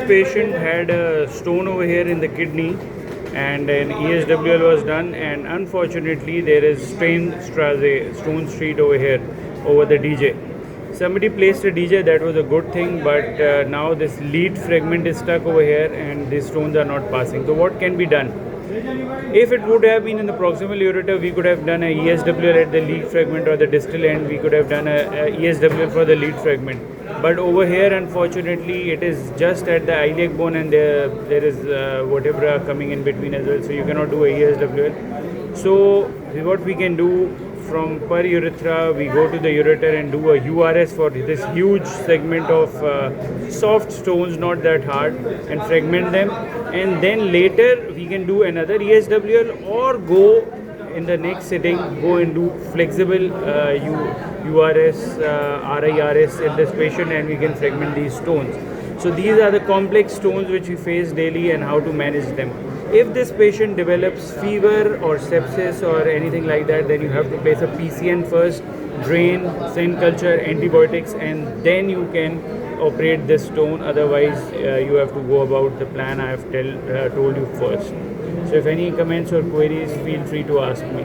patient had a stone over here in the kidney, and an ESWL was done, and unfortunately there is stone street over here over the DJ. Somebody placed a DJ, that was a good thing, but now this lead fragment is stuck over here and these stones are not passing. So what can be done? If it would have been in the proximal ureter, we could have done a ESWL at the lead fragment, or the distal end we could have done a ESWL for the lead fragment. But over here, unfortunately, it is just at the iliac bone, and there is vertebra coming in between as well, so you cannot do a ESWL. So what we can do, from per urethra we go to the ureter and do a URS for this huge segment of soft stones, not that hard, and fragment them, and then later we can do another ESWL, or go in the next sitting go and do flexible URS, RIRS in this patient, and we can fragment these stones. So these are the complex stones which we face daily and how to manage them. If this patient develops fever or sepsis or anything like that, then you have to place a PCN first, drain, send culture, antibiotics, and then you can operate this stone. Otherwise, you have to go about the plan I have told you first. So if any comments or queries, feel free to ask me.